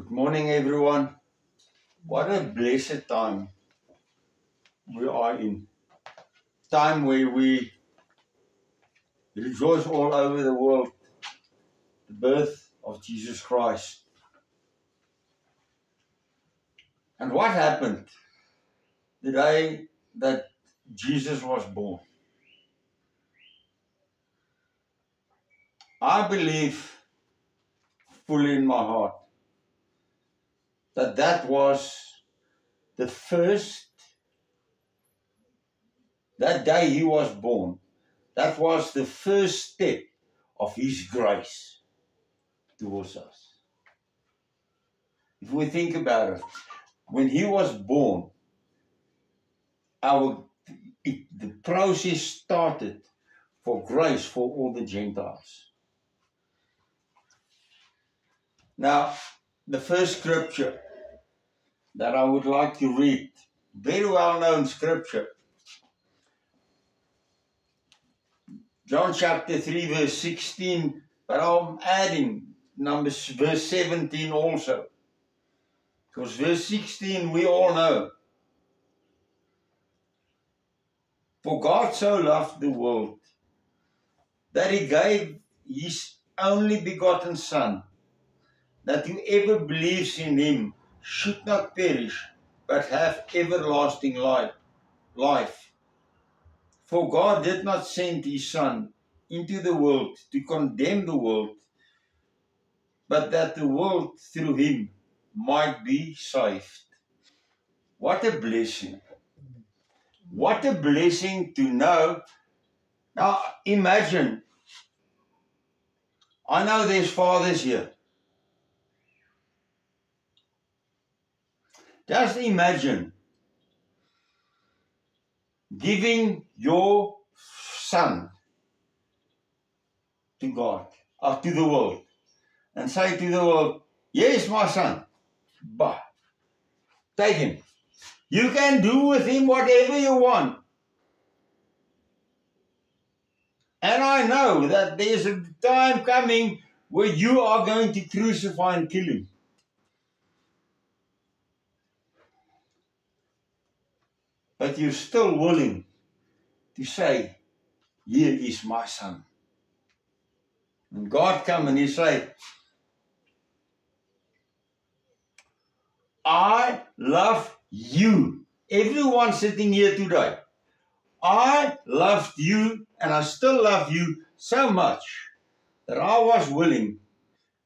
Good morning, everyone. What a blessed time we are in. Time where we rejoice all over the world, the birth of Jesus Christ. And what happened the day that Jesus was born? I believe fully in my heart that that was the first, that day he was born, that was the first step of his grace towards us. If we think about it, when he was born, the process started for grace for all the Gentiles. Now, the first scripture that I would like to read, very well-known scripture, John chapter 3 verse 16, but I'm adding verse 17 also, because verse 16 we all know. For God so loved the world that he gave his only begotten Son, that whoever believes in him should not perish, but have everlasting life. For God did not send his Son into the world to condemn the world, but that the world through him might be saved. What a blessing. What a blessing to know. Now imagine, I know there's fathers here. Just imagine giving your son to God, or to the world, and say to the world, "Yes, my son, but take him. You can do with him whatever you want." And I know that there's a time coming where you are going to crucify and kill him. But you're still willing to say, "Here is my son." And God come and he say, "I love you." Everyone sitting here today, I loved you and I still love you so much that I was willing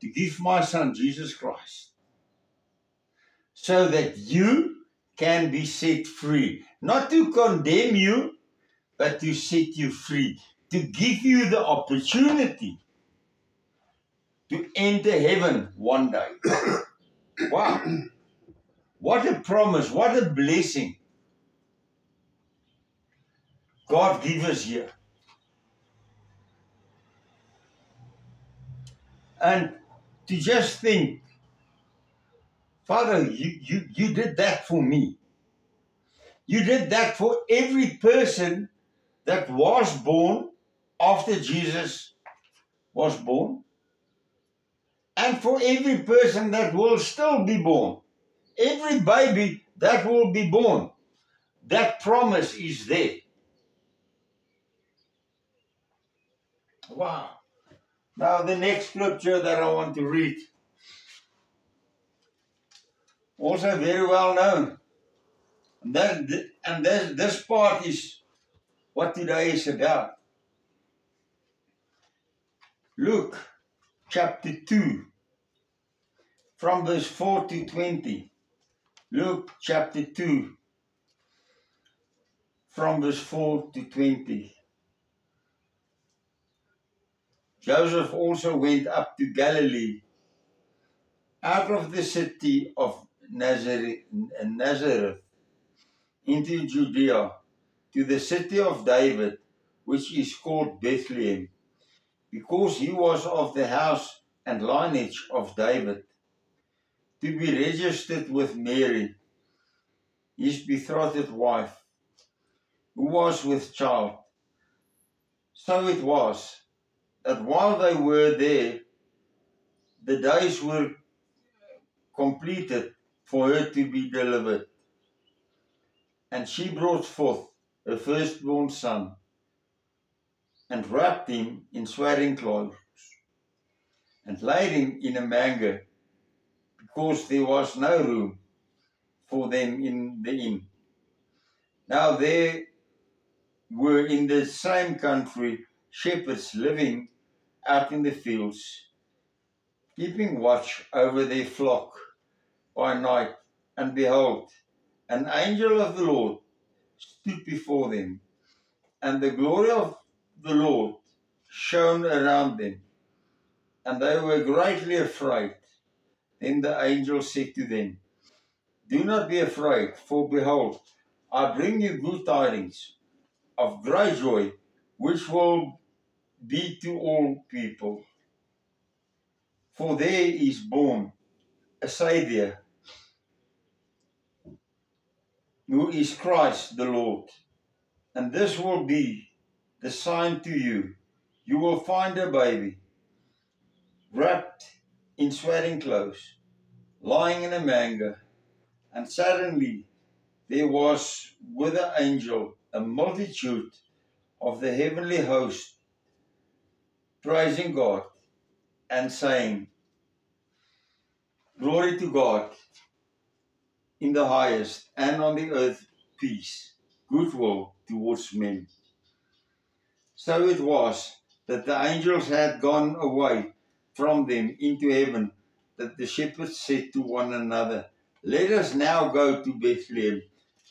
to give my son Jesus Christ so that you can be set free. Not to condemn you, but to set you free. To give you the opportunity to enter heaven one day. Wow. What a promise, what a blessing God gives us here. And to just think, Father, you did that for me. You did that for every person that was born after Jesus was born, and for every person that will still be born. Every baby that will be born, that promise is there. Wow. Now the next scripture that I want to read, also very well known. And this part is what today is about. Luke chapter 2, from verse 4 to 20. Luke chapter 2, from verse 4 to 20. Joseph also went up to Galilee, out of the city of Nazareth, into Judea, to the city of David, which is called Bethlehem, because he was of the house and lineage of David, to be registered with Mary, his betrothed wife, who was with child. So it was that while they were there, the days were completed for her to be delivered. And she brought forth her firstborn son, and wrapped him in swaddling clothes, and laid him in a manger, because there was no room for them in the inn. Now there were in the same country shepherds living out in the fields, keeping watch over their flock by night. And behold, an angel of the Lord stood before them, and the glory of the Lord shone around them, and they were greatly afraid. Then the angel said to them, "Do not be afraid, for behold, I bring you good tidings of great joy, which will be to all people. For there is born a Saviour, who is Christ the Lord. And this will be the sign to you. You will find a baby wrapped in swaddling clothes, lying in a manger." And suddenly there was with the angel a multitude of the heavenly host, praising God and saying, "Glory to God in the highest, and on the earth peace, goodwill towards men." So it was that the angels had gone away from them into heaven, that the shepherds said to one another, "Let us now go to Bethlehem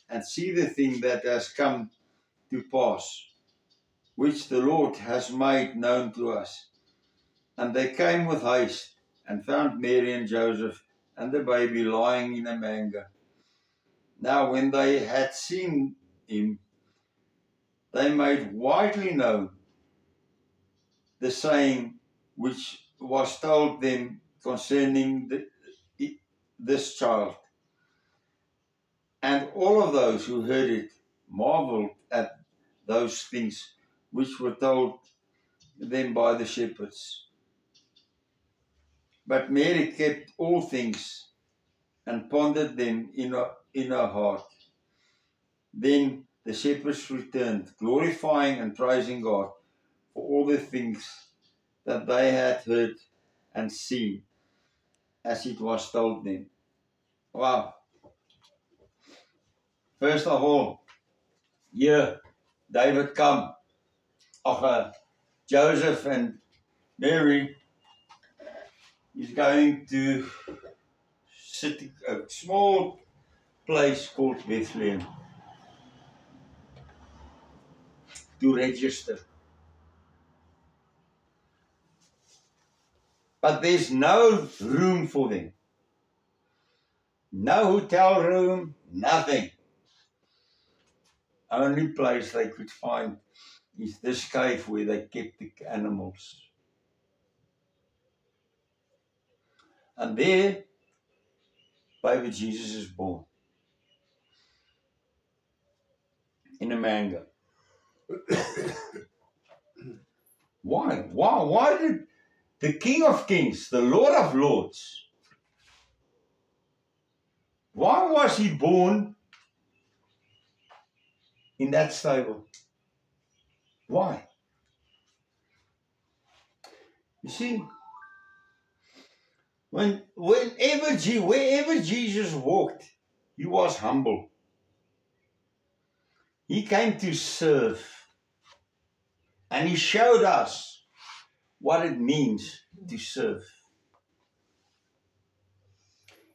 and see the thing that has come to pass, which the Lord has made known to us." And they came with haste and found Mary and Joseph and the baby lying in a manger. Now when they had seen him, they made widely known the saying which was told them concerning this child. And all of those who heard it marveled at those things which were told them by the shepherds. But Mary kept all things and pondered them in her heart. Then the shepherds returned, glorifying and praising God for all the things that they had heard and seen, as it was told them. Wow. First of all, here David come. Joseph and Mary is going to a small place called Bethlehem to register. But there's no room for them. No hotel room, nothing. Only place they could find is this cave where they kept the animals. And there, baby Jesus is born in a manger. Why? Why did the King of Kings, the Lord of Lords, why was he born in that stable? Why? You see, wherever Jesus walked, he was humble. He came to serve. And he showed us what it means to serve.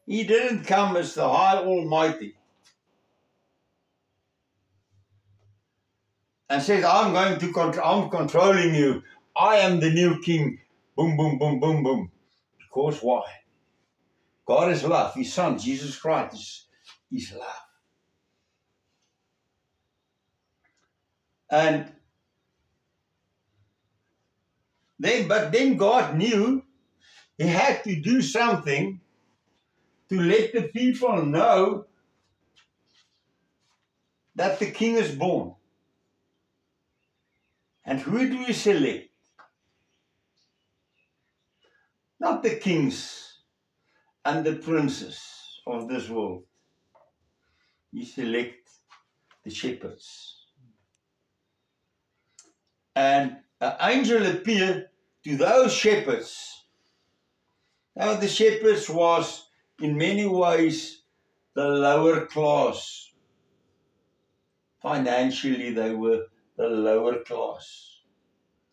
He didn't come as the high almighty and says, I'm controlling you. I am the new king. Boom, boom, boom, boom, boom. Because why? God is love. His son, Jesus Christ, is love. And then God knew he had to do something to let the people know that the king is born. And who do we select? Not the kings and the princes of this world. He selects the shepherds. And an angel appeared to those shepherds. Now the shepherds was in many ways the lower class. Financially they were the lower class,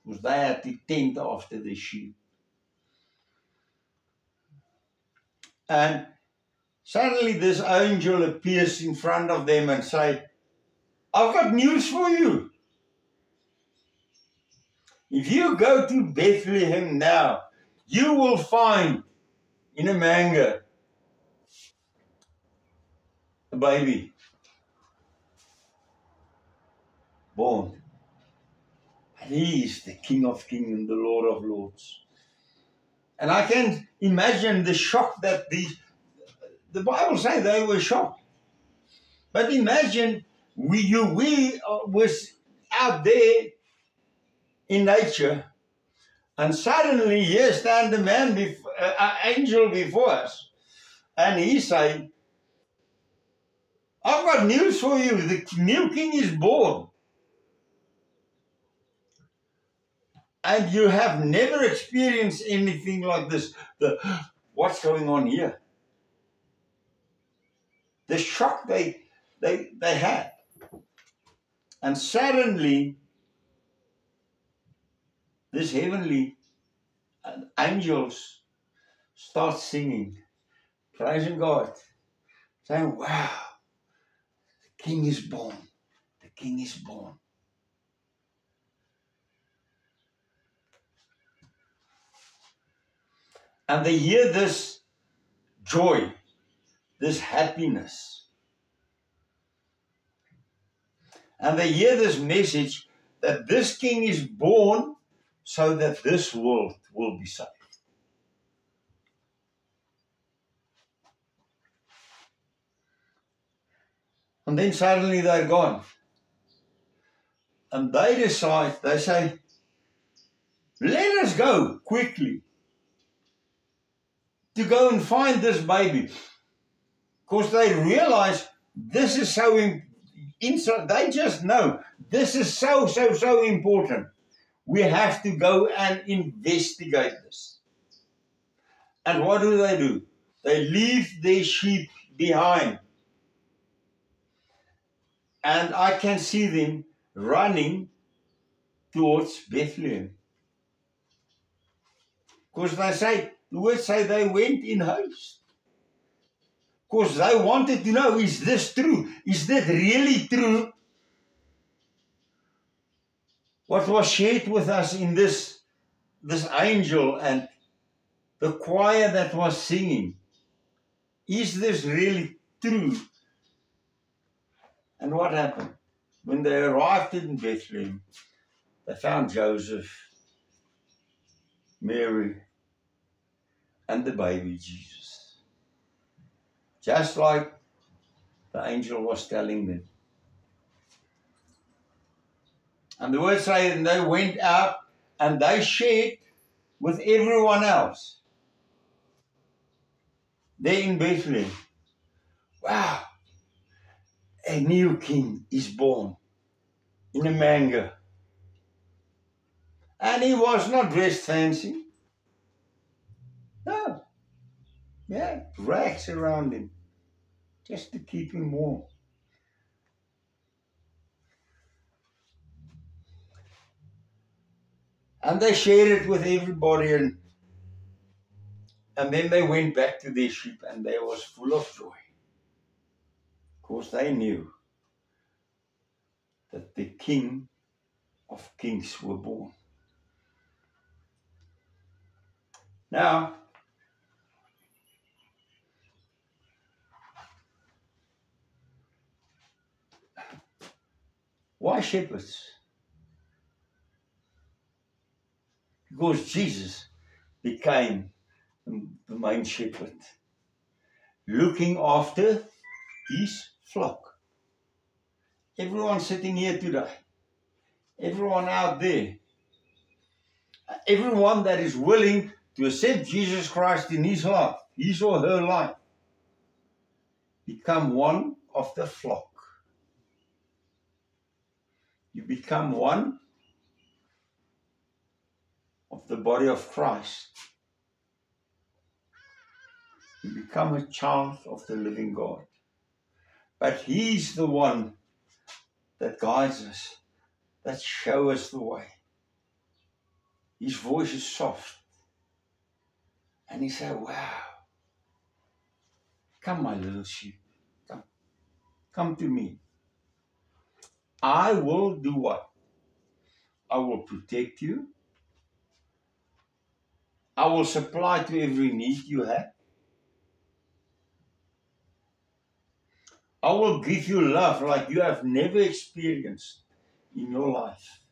because they had to tend after the sheep. And suddenly this angel appears in front of them and say, I've got news for you. If you go to Bethlehem now, you will find in a manger a baby born. And he is the King of Kings and the Lord of Lords. And I can imagine the shock that the Bible says they were shocked. But imagine we was out there in nature, and suddenly here stand a man, an angel before us, and he say, I've got news for you. The new king is born. And you have never experienced anything like this. What's going on here? The shock they had. And suddenly, this heavenly angels start singing, praising God, saying, wow, the king is born. The king is born. And they hear this joy, this happiness. And they hear this message that this king is born so that this world will be saved. And then suddenly they're gone. And they decide, they say, let us go quickly to go and find this baby. Because they realize this is so inside. They just know this is so important. We have to go and investigate this. And what do? They leave their sheep behind. And I can see them running towards Bethlehem. Because the words say they went in haste. Because they wanted to know, is this true? Is that really true? What was shared with us in this angel and the choir that was singing. Is this really true? And what happened? When they arrived in Bethlehem, they found Joseph, Mary, and the baby Jesus. Just like the angel was telling them. And the words say, and they went out and they shared with everyone else. There in Bethlehem. Wow! A new king is born in a manger. And he was not dressed fancy. No. He had rags around him just to keep him warm. And they shared it with everybody, and then they went back to their sheep, and they was full of joy. Because they knew that the King of Kings were born. Now, why shepherds? Because Jesus became the main shepherd, looking after his flock. Everyone sitting here today, everyone out there, everyone that is willing to accept Jesus Christ in his life, his or her life, become one of the flock. You become one of the body of Christ. You become a child of the living God. But he's the one that guides us, that shows us the way. His voice is soft. And he said, wow, come my little sheep, come to me. I will do what? I will protect you. I will supply to every need you have. I will give you love like you have never experienced in your life.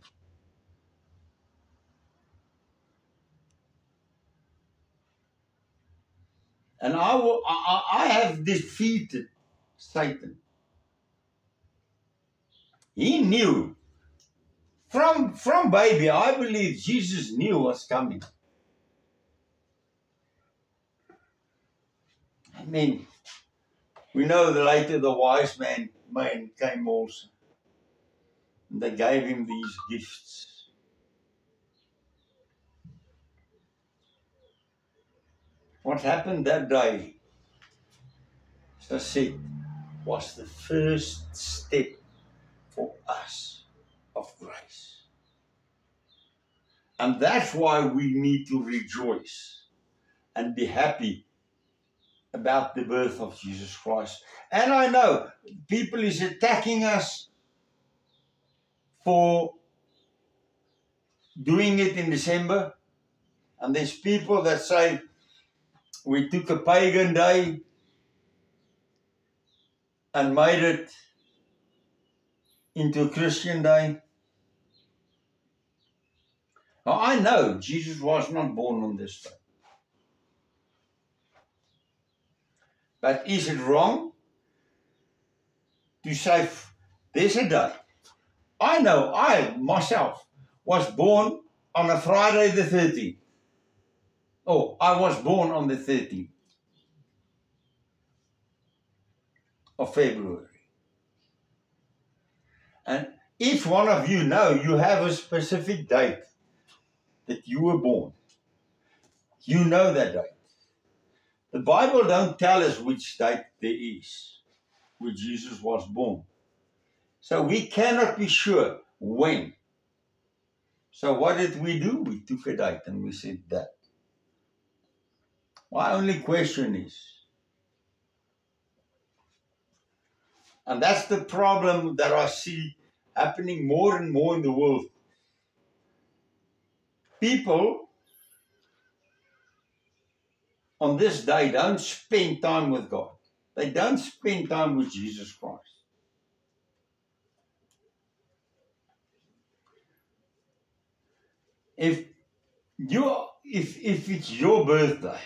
And I have defeated Satan. He knew. From baby, I believe Jesus knew what's coming. I mean, we know that later the wise man came also. And they gave him these gifts. What happened that day, as I said, was the first step for us of grace. And that's why we need to rejoice and be happy about the birth of Jesus Christ. And I know people is attacking us for doing it in December. And there's people that say we took a pagan day and made it into a Christian day. Now, I know Jesus was not born on this day. But is it wrong to say there's a day? I know I myself was born on a Friday the 13th. Oh, I was born on the 13th of February. And each one of you know you have a specific date that you were born. You know that date. The Bible don't tell us which date there is where Jesus was born. So we cannot be sure when. So what did we do? We took a date and we said that. My only question is, and that's the problem that I see happening more and more in the world. People on this day don't spend time with God. They don't spend time with Jesus Christ. If it's your birthday,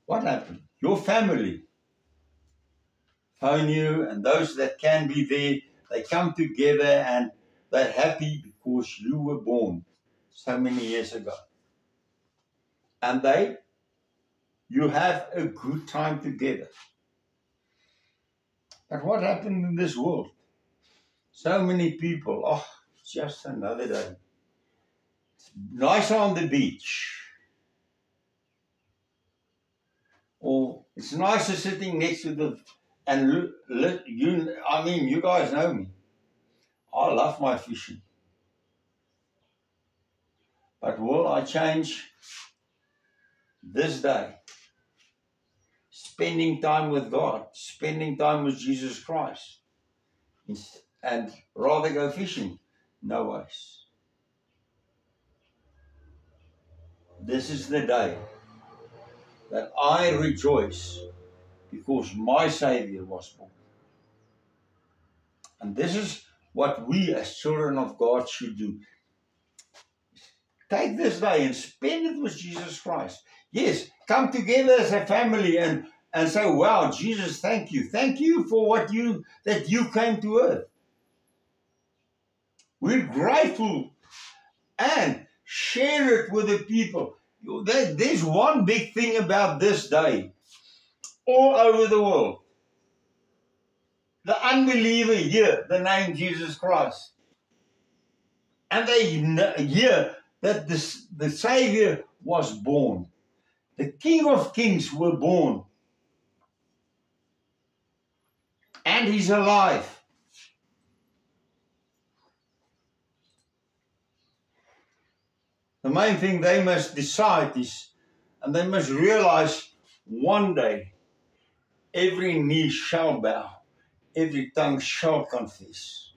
what happened? Your family phone you, and those that can be there, they come together and they're happy because you were born so many years ago. And you have a good time together. But what happened in this world? So many people, oh, it's just another day. It's nice on the beach. Or it's nicer sitting next to the, and you guys know me. I love my fishing. But will I change this day? Spending time with God, spending time with Jesus Christ, and rather go fishing? No ways. This is the day that I rejoice because my Savior was born. And this is what we as children of God should do. Take this day and spend it with Jesus Christ. Yes, come together as a family and say, wow, Jesus, thank you. Thank you for that you came to earth. We're grateful, and share it with the people. There's one big thing about this day all over the world. The unbeliever hear the name Jesus Christ. And they hear that the Savior was born. The King of Kings were born. And He's alive. The main thing they must decide is, and they must realize one day, every knee shall bow, every tongue shall confess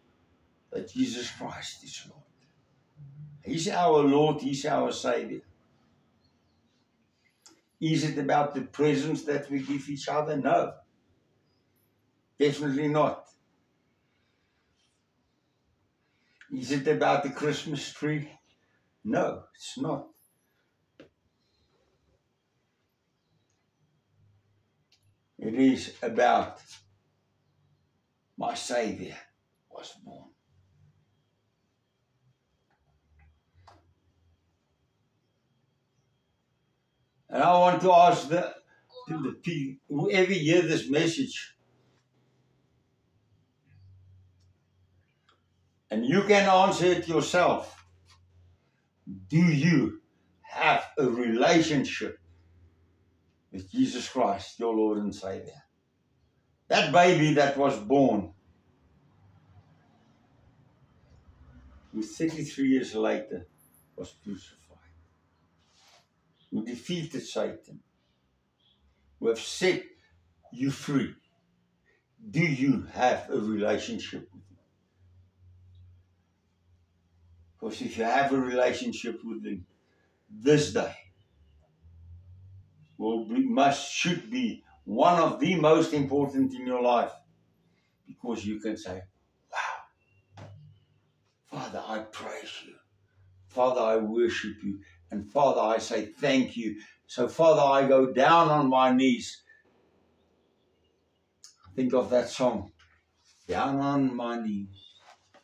that Jesus Christ is Lord. He's our Lord, He's our Savior. Is it about the presents that we give each other? No. Definitely not. Is it about the Christmas tree? No, it's not. It is about my Savior was born. And I want to ask the people, whoever hear this message, and you can answer it yourself. Do you have a relationship with Jesus Christ, your Lord and Savior? That baby that was born, who 33 years later was crucified, who defeated Satan, who have set you free. Do you have a relationship with Him? Because if you have a relationship with Him, this day should be one of the most important in your life, because you can say, wow, Father, I praise you. Father, I worship you. And Father, I say thank you. So Father, I go down on my knees. Think of that song. Down on my knees,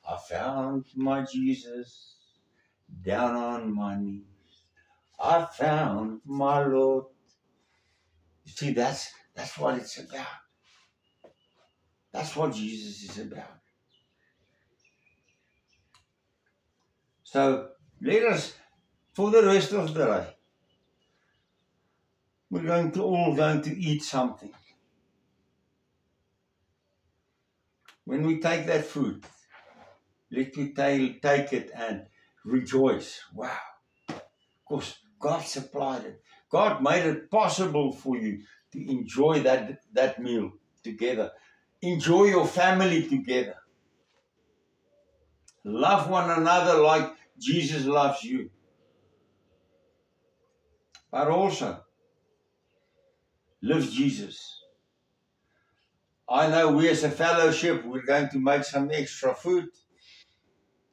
I found my Jesus. Down on my knees, I found my Lord. You see, that's what it's about. That's what Jesus is about. So let us, for the rest of the day, we're all going to eat something. When we take that food, let me take it and rejoice. Wow. Because God supplied it. God made it possible for you to enjoy that meal together. Enjoy your family together. Love one another like Jesus loves you. But also, live Jesus. I know we as a fellowship, we're going to make some extra food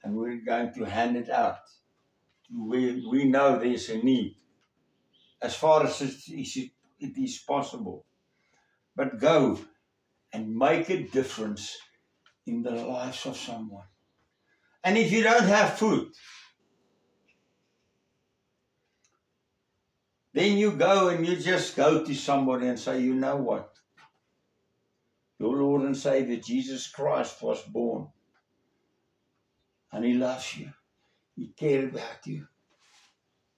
and we're going to hand it out. We know there's a need, as far as it is possible. But go and make a difference in the lives of someone. And if you don't have food, then you go and you just go to somebody and say, you know what? Your Lord and Savior, Jesus Christ, was born. And He loves you. He cares about you.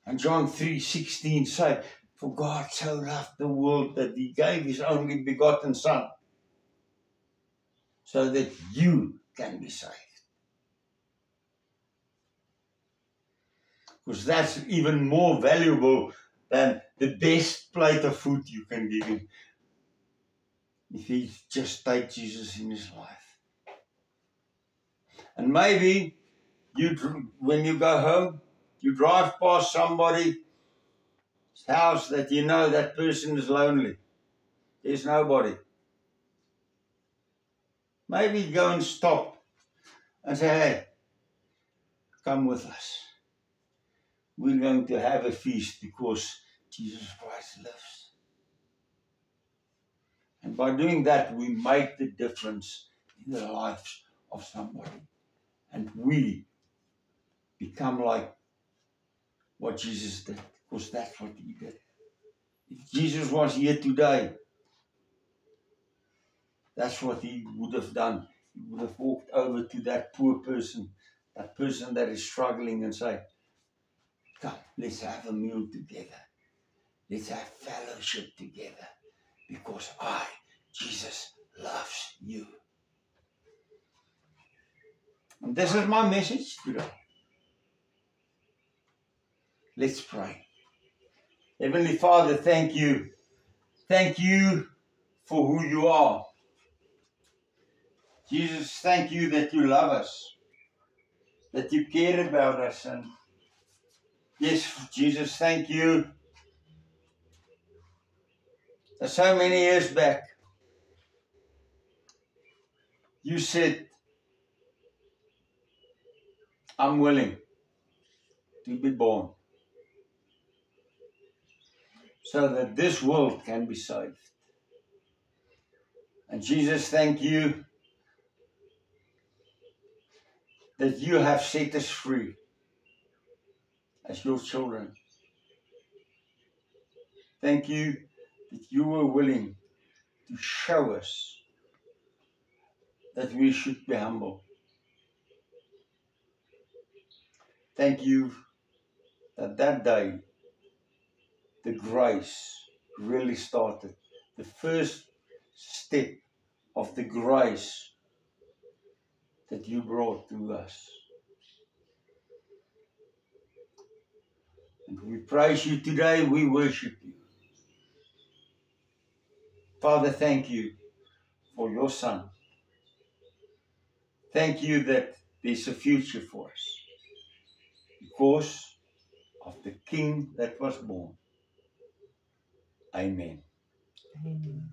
And John 3:16 said, for God so loved the world that He gave His only begotten Son, so that you can be saved. Because that's even more valuable than the best plate of food you can give Him. If He just takes Jesus in His life. And maybe when you go home, you drive past somebody's house that you know that person is lonely. There's nobody. Maybe go and stop and say, hey, come with us. We're going to have a feast because Jesus Christ lives. And by doing that, we make the difference in the lives of somebody. And we become like what Jesus did. Because that's what he did. If Jesus was here today, that's what he would have done. He would have walked over to that poor person, that person that is struggling, and say, come, let's have a meal together. Let's have fellowship together. Because Jesus, loves you. And this is my message today. Let's pray. Heavenly Father, thank you. Thank you for who you are. Jesus, thank you that you love us, that you care about us. And yes, Jesus, thank you that so many years back, you said, I'm willing to be born so that this world can be saved. And Jesus, thank you that you have set us free as your children. Thank you that you were willing to show us that we should be humble. Thank you that that day the grace really started. The first step of the grace that you brought to us. And we praise you today, we worship you. Father, thank you for your Son. Thank you that there's a future for us because of the King that was born. Amen. Amen.